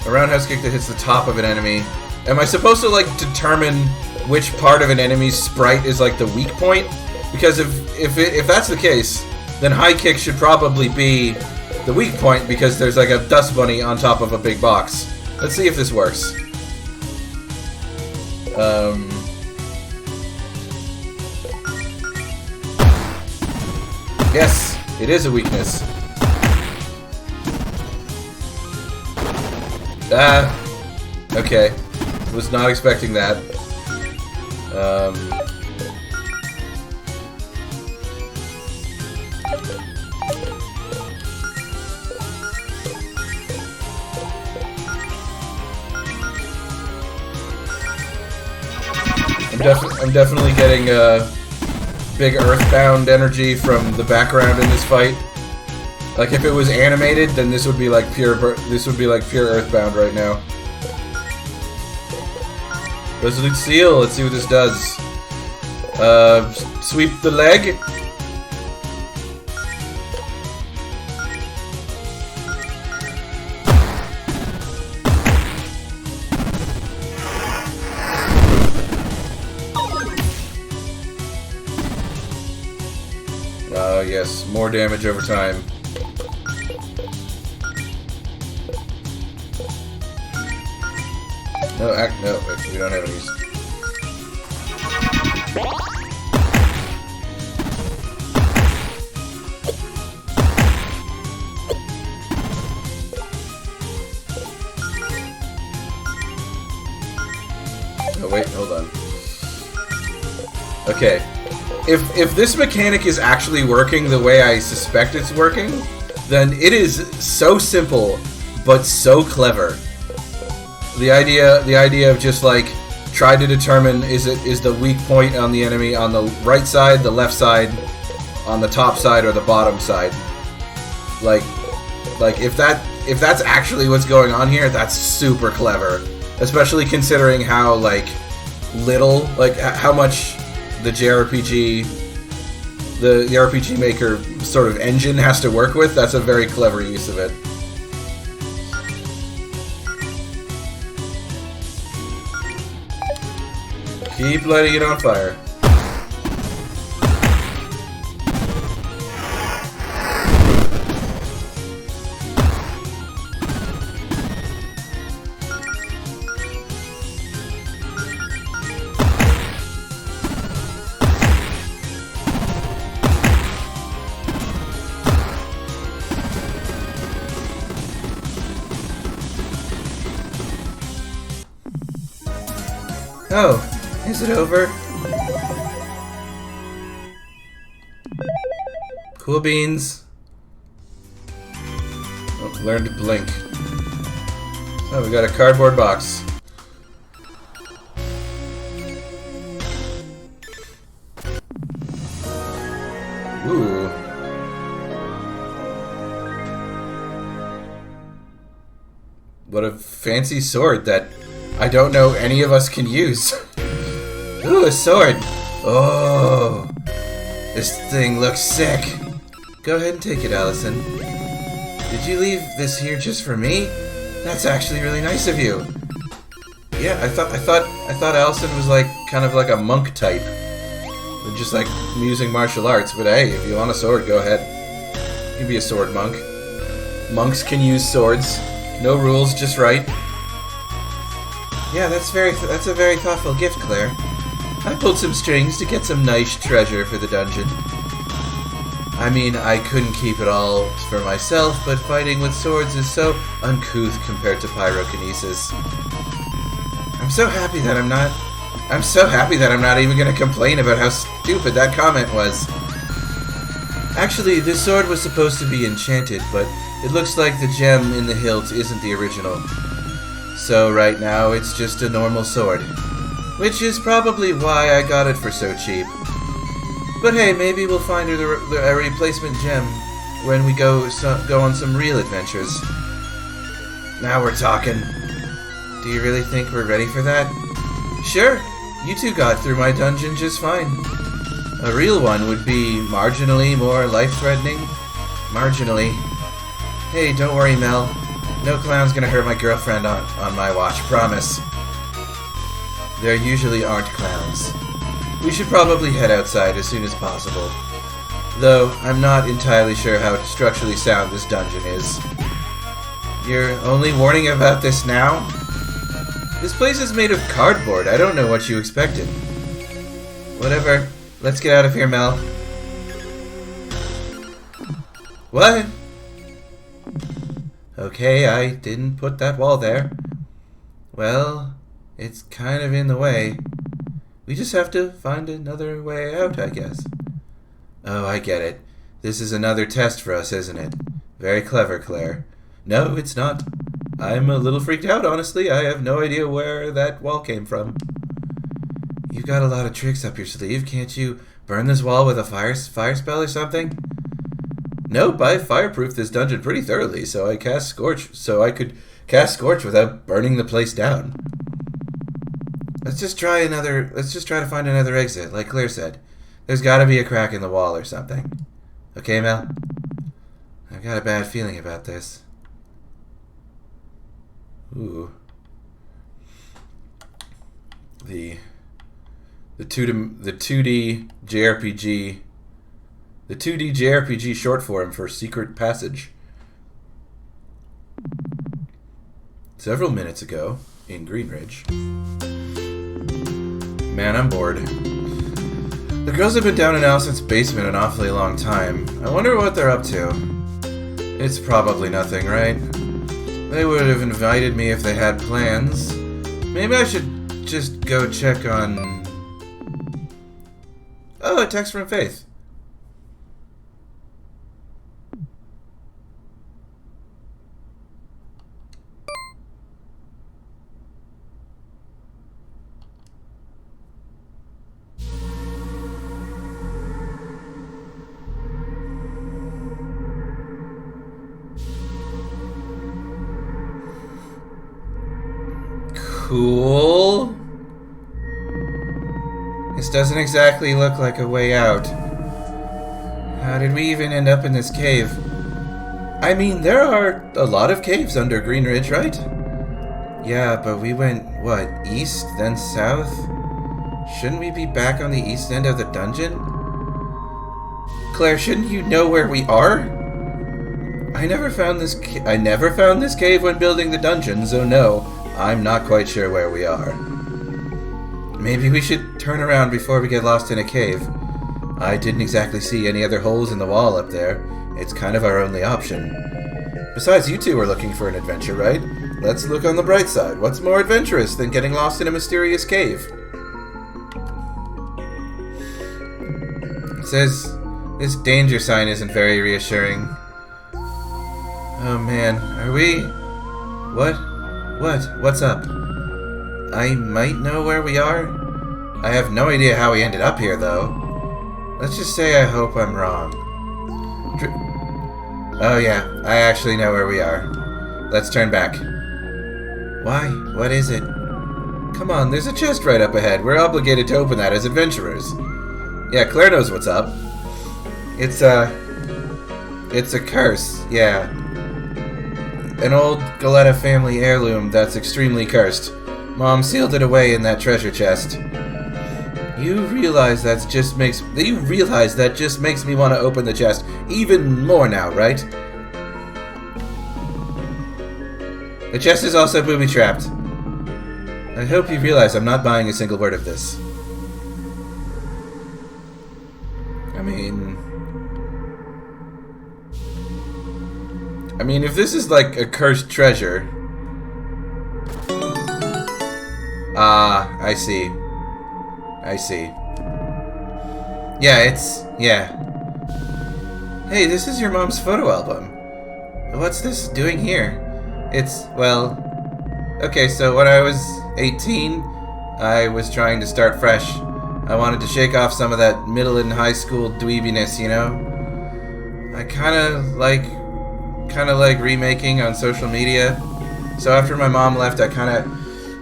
A roundhouse kick that hits the top of an enemy. Am I supposed to, like, determine which part of an enemy's sprite is, like, the weak point? Because if that's the case, then high kick should probably be the weak point because there's, like, a dust bunny on top of a big box. Let's see if this works. Yes, it is a weakness. Okay. Was not expecting that. I'm definitely getting big earthbound energy from the background in this fight. Like if it was animated, then this would be like pure earthbound right now. Resolute seal. Let's see what this does. Sweep the leg. Oh yes, more damage over time. No, wait, we don't have any. Oh wait, hold on. Okay. If this mechanic is actually working the way I suspect it's working, then it is so simple, but so clever. The idea of just like try to determine is the weak point on the enemy on the right side, the left side, on the top side, or the bottom side. Like if that's actually what's going on here, that's super clever. Especially considering how like little, like how much the JRPG, the RPG Maker sort of engine has to work with. That's a very clever use of it. Keep lighting it on fire. Oh, is it over? Cool beans. Oh, learn to blink. Oh, we got a cardboard box. Ooh. What a fancy sword that I don't know any of us can use. Ooh, a sword. Oh, this thing looks sick. Go ahead and take it, Allison. Did you leave this here just for me? That's actually really nice of you. Yeah, I thought Allison was like kind of like a monk type, just like using martial arts. But hey, if you want a sword, go ahead. You can be a sword monk. Monks can use swords. No rules, just right. Yeah, that's a very thoughtful gift, Claire. I pulled some strings to get some nice treasure for the dungeon. I mean, I couldn't keep it all for myself, but fighting with swords is so uncouth compared to pyrokinesis. I'm so happy that I'm not even gonna complain about how stupid that comment was. Actually, this sword was supposed to be enchanted, but it looks like the gem in the hilt isn't the original. So right now, it's just a normal sword. Which is probably why I got it for so cheap. But hey, maybe we'll find a replacement gem when we go on some real adventures. Now we're talking. Do you really think we're ready for that? Sure, you two got through my dungeon just fine. A real one would be marginally more life-threatening. Marginally. Hey, don't worry, Mel. No clown's gonna hurt my girlfriend on my watch, promise. There usually aren't clowns. We should probably head outside as soon as possible. Though, I'm not entirely sure how structurally sound this dungeon is. You're only warning about this now? This place is made of cardboard. I don't know what you expected. Whatever. Let's get out of here, Mel. What? Okay, I didn't put that wall there. Well, it's kind of in the way. We just have to find another way out, I guess. Oh, I get it. This is another test for us, isn't it? Very clever, Claire. No, it's not. I'm a little freaked out, honestly. I have no idea where that wall came from. You've got a lot of tricks up your sleeve. Can't you burn this wall with a fire spell or something? Nope, I fireproofed this dungeon pretty thoroughly, so I could cast Scorch without burning the place down. Let's just try to find another exit, like Claire said. There's gotta be a crack in the wall or something. Okay, Mel? I've got a bad feeling about this. Ooh. The 2D JRPG, The 2D JRPG short form for Secret Passage. Several minutes ago, in Greenridge. Man, I'm bored. The girls have been down in Allison's basement an awfully long time. I wonder what they're up to. It's probably nothing, right? They would have invited me if they had plans. Maybe I should just go check on... Oh, a text from Faith. Cool. This doesn't exactly look like a way out. How did we even end up in this cave? I mean, there are a lot of caves under Green Ridge, right? Yeah, but we went, what, east, then south? Shouldn't we be back on the east end of the dungeon? Claire, shouldn't you know where we are? I never found this cave when building the dungeon, so no, I'm not quite sure where we are. Maybe we should turn around before we get lost in a cave. I didn't exactly see any other holes in the wall up there. It's kind of our only option. Besides, you two are looking for an adventure, right? Let's look on the bright side. What's more adventurous than getting lost in a mysterious cave? It says this danger sign isn't very reassuring. Oh man, are we... What? What's up? I might know where we are? I have no idea how we ended up here, though. Let's just say I hope I'm wrong. Oh yeah, I actually know where we are. Let's turn back. Why? What is it? Come on, there's a chest right up ahead. We're obligated to open that as adventurers. Yeah, Claire knows what's up. It's a curse, yeah. An old Galetta family heirloom that's extremely cursed. Mom sealed it away in that treasure chest. You realize that just makes me want to open the chest even more now, right? The chest is also booby-trapped. I hope you realize I'm not buying a single word of this. I mean, if this is like a cursed treasure... Ah, I see. Yeah, yeah. Hey, this is your mom's photo album. What's this doing here? Well... Okay, so when I was 18, I was trying to start fresh. I wanted to shake off some of that middle and high school dweebiness, you know? I kinda like remaking on social media. So after my mom left, I kinda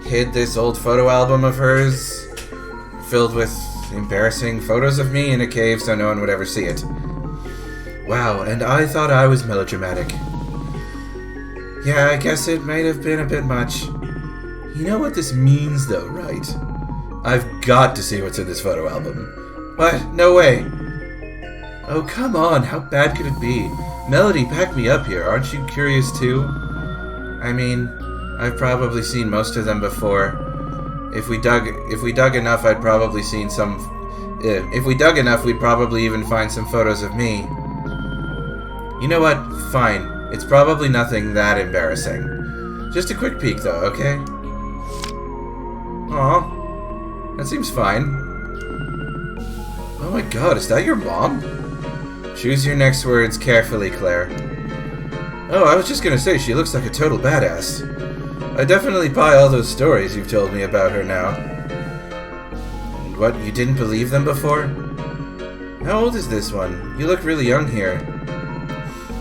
hid this old photo album of hers filled with embarrassing photos of me in a cave so no one would ever see it. Wow, and I thought I was melodramatic. Yeah, I guess it might have been a bit much. You know what this means though, right? I've got to see what's in this photo album. What? No way. Oh, come on, how bad could it be? Melody, pack me up here. Aren't you curious too? I mean, I've probably seen most of them before. If we dug enough, I'd probably seen some... If we dug enough, we'd probably even find some photos of me. You know what? Fine. It's probably nothing that embarrassing. Just a quick peek, though, okay? Aw. That seems fine. Oh my god, is that your mom? Choose your next words carefully, Claire. Oh, I was just gonna say, she looks like a total badass. I definitely buy all those stories you've told me about her now. What, you didn't believe them before? How old is this one? You look really young here.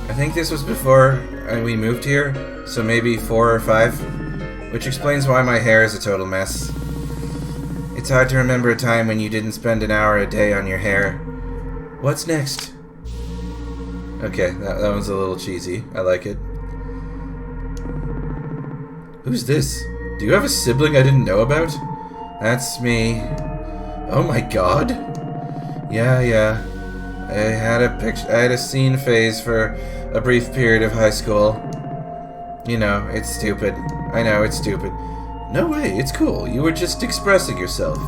I think this was before we moved here, so maybe 4 or 5, which explains why my hair is a total mess. It's hard to remember a time when you didn't spend an hour a day on your hair. What's next? Okay, that one's a little cheesy. I like it. Who's this? Do you have a sibling I didn't know about? That's me. Oh my god. Yeah. I had a scene phase for a brief period of high school. You know, it's stupid. I know, it's stupid. No way, it's cool. You were just expressing yourself.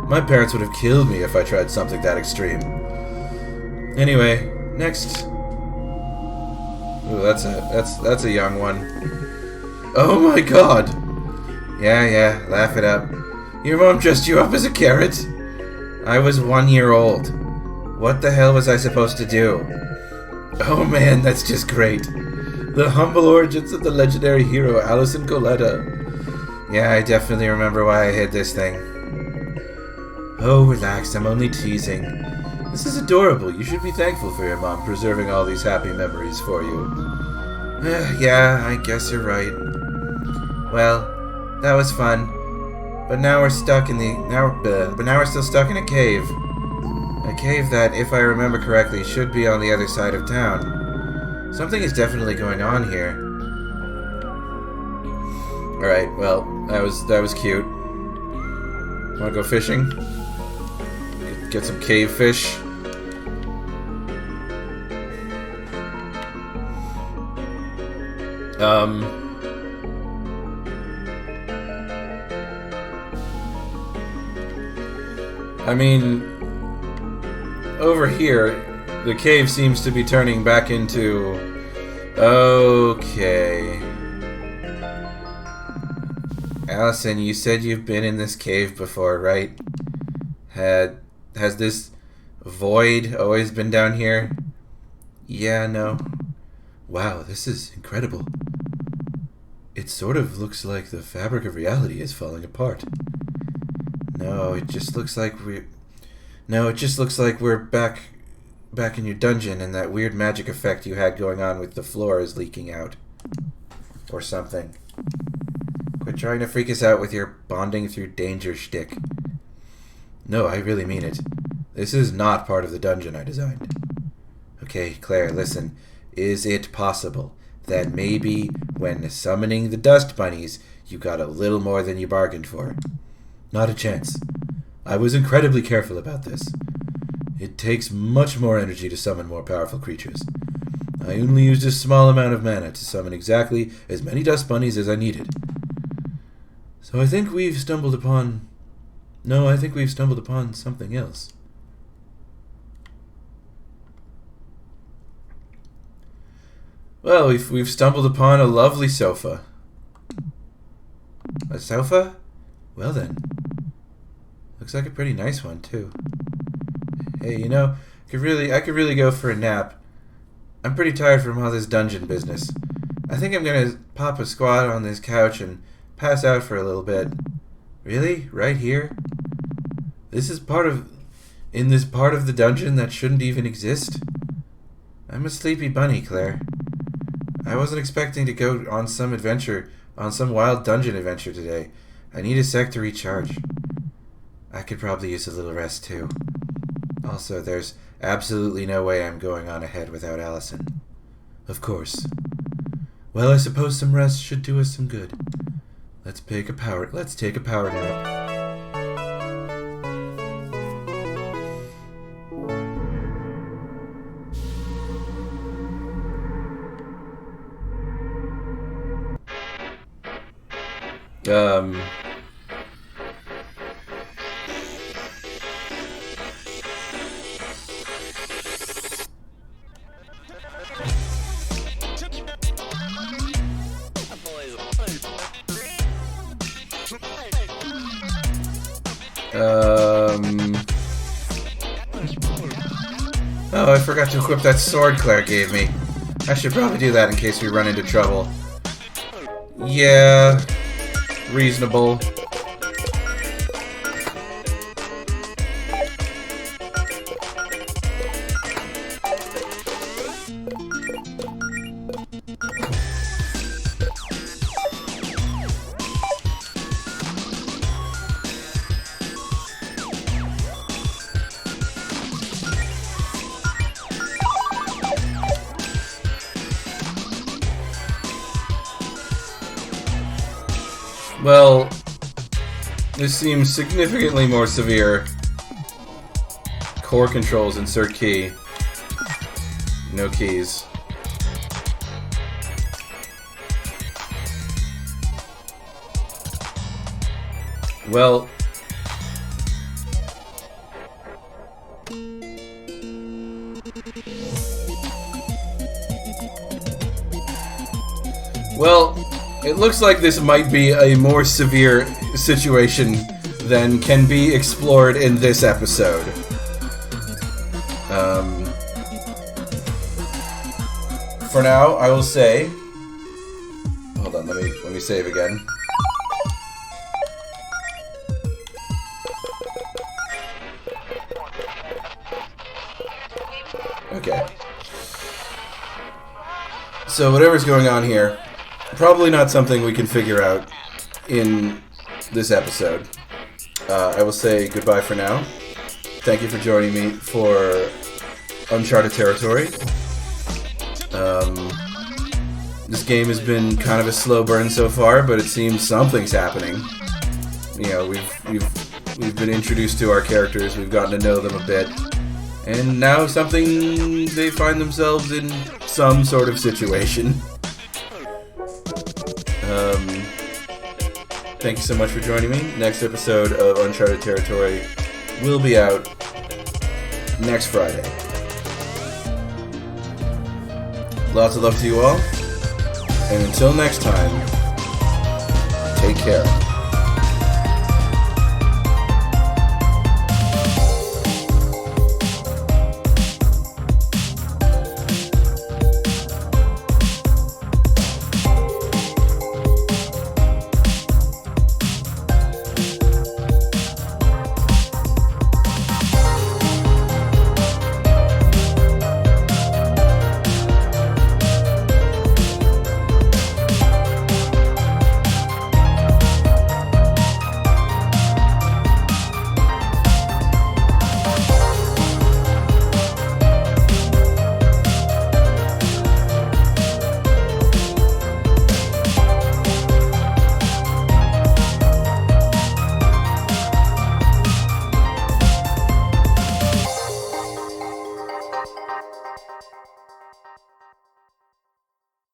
My parents would have killed me if I tried something that extreme. Anyway, next. Ooh, that's a young one. Oh my god! Yeah, laugh it up. Your mom dressed you up as a carrot? I was 1 year old. What the hell was I supposed to do? Oh man, that's just great. The humble origins of the legendary hero Alison Goleta. Yeah, I definitely remember why I hid this thing. Oh, relax, I'm only teasing. This is adorable. You should be thankful for your mom preserving all these happy memories for you. Yeah, I guess you're right. Well, that was fun. But now we're stuck in but now we're still stuck in a cave. A cave that, if I remember correctly, should be on the other side of town. Something is definitely going on here. Alright, well, that was cute. Wanna go fishing? Get some cave fish. I mean, over here, the cave seems to be turning back into... Okay. Allison, you said you've been in this cave before, right? Has this void always been down here? Yeah, no. Wow, this is incredible. It sort of looks like the fabric of reality is falling apart. No, it just looks like we're back in your dungeon, and that weird magic effect you had going on with the floor is leaking out. Or something. Quit trying to freak us out with your bonding through danger shtick. No, I really mean it. This is not part of the dungeon I designed. Okay, Claire, listen. Is it possible that maybe when summoning the dust bunnies, you got a little more than you bargained for? Not a chance. I was incredibly careful about this. It takes much more energy to summon more powerful creatures. I only used a small amount of mana to summon exactly as many dust bunnies as I needed. So I think we've stumbled upon... No, I think we've stumbled upon something else. Well, we've stumbled upon a lovely sofa. A sofa? Well then. Looks like a pretty nice one, too. Hey, you know, I could really go for a nap. I'm pretty tired from all this dungeon business. I think I'm gonna pop a squat on this couch and pass out for a little bit. Really? Right here? In this part of the dungeon that shouldn't even exist? I'm a sleepy bunny, Claire. I wasn't expecting to go on some wild dungeon adventure today. I need a sec to recharge. I could probably use a little rest too. Also, there's absolutely no way I'm going on ahead without Allison. Of course. Well, I suppose some rest should do us some good. Let's take a power nap. Oh, I forgot to equip that sword Claire gave me. I should probably do that in case we run into trouble. Yeah, reasonable. Well, this seems significantly more severe. Core controls, insert key. No keys. Well... Well, it looks like this might be a more severe situation than can be explored in this episode. For now, I will say... Hold on, let me save again. Okay. So whatever's going on here, probably not something we can figure out in this episode. I will say goodbye for now. Thank you for joining me for Uncharted territory. This game has been kind of a slow burn so far, but it seems something's happening. You know, we've been introduced to our characters, we've gotten to know them a bit, and now they find themselves in some sort of situation. Thank you so much for joining me. Next episode of Uncharted Territory will be out next Friday. Lots of love to you all, and until next time, take care.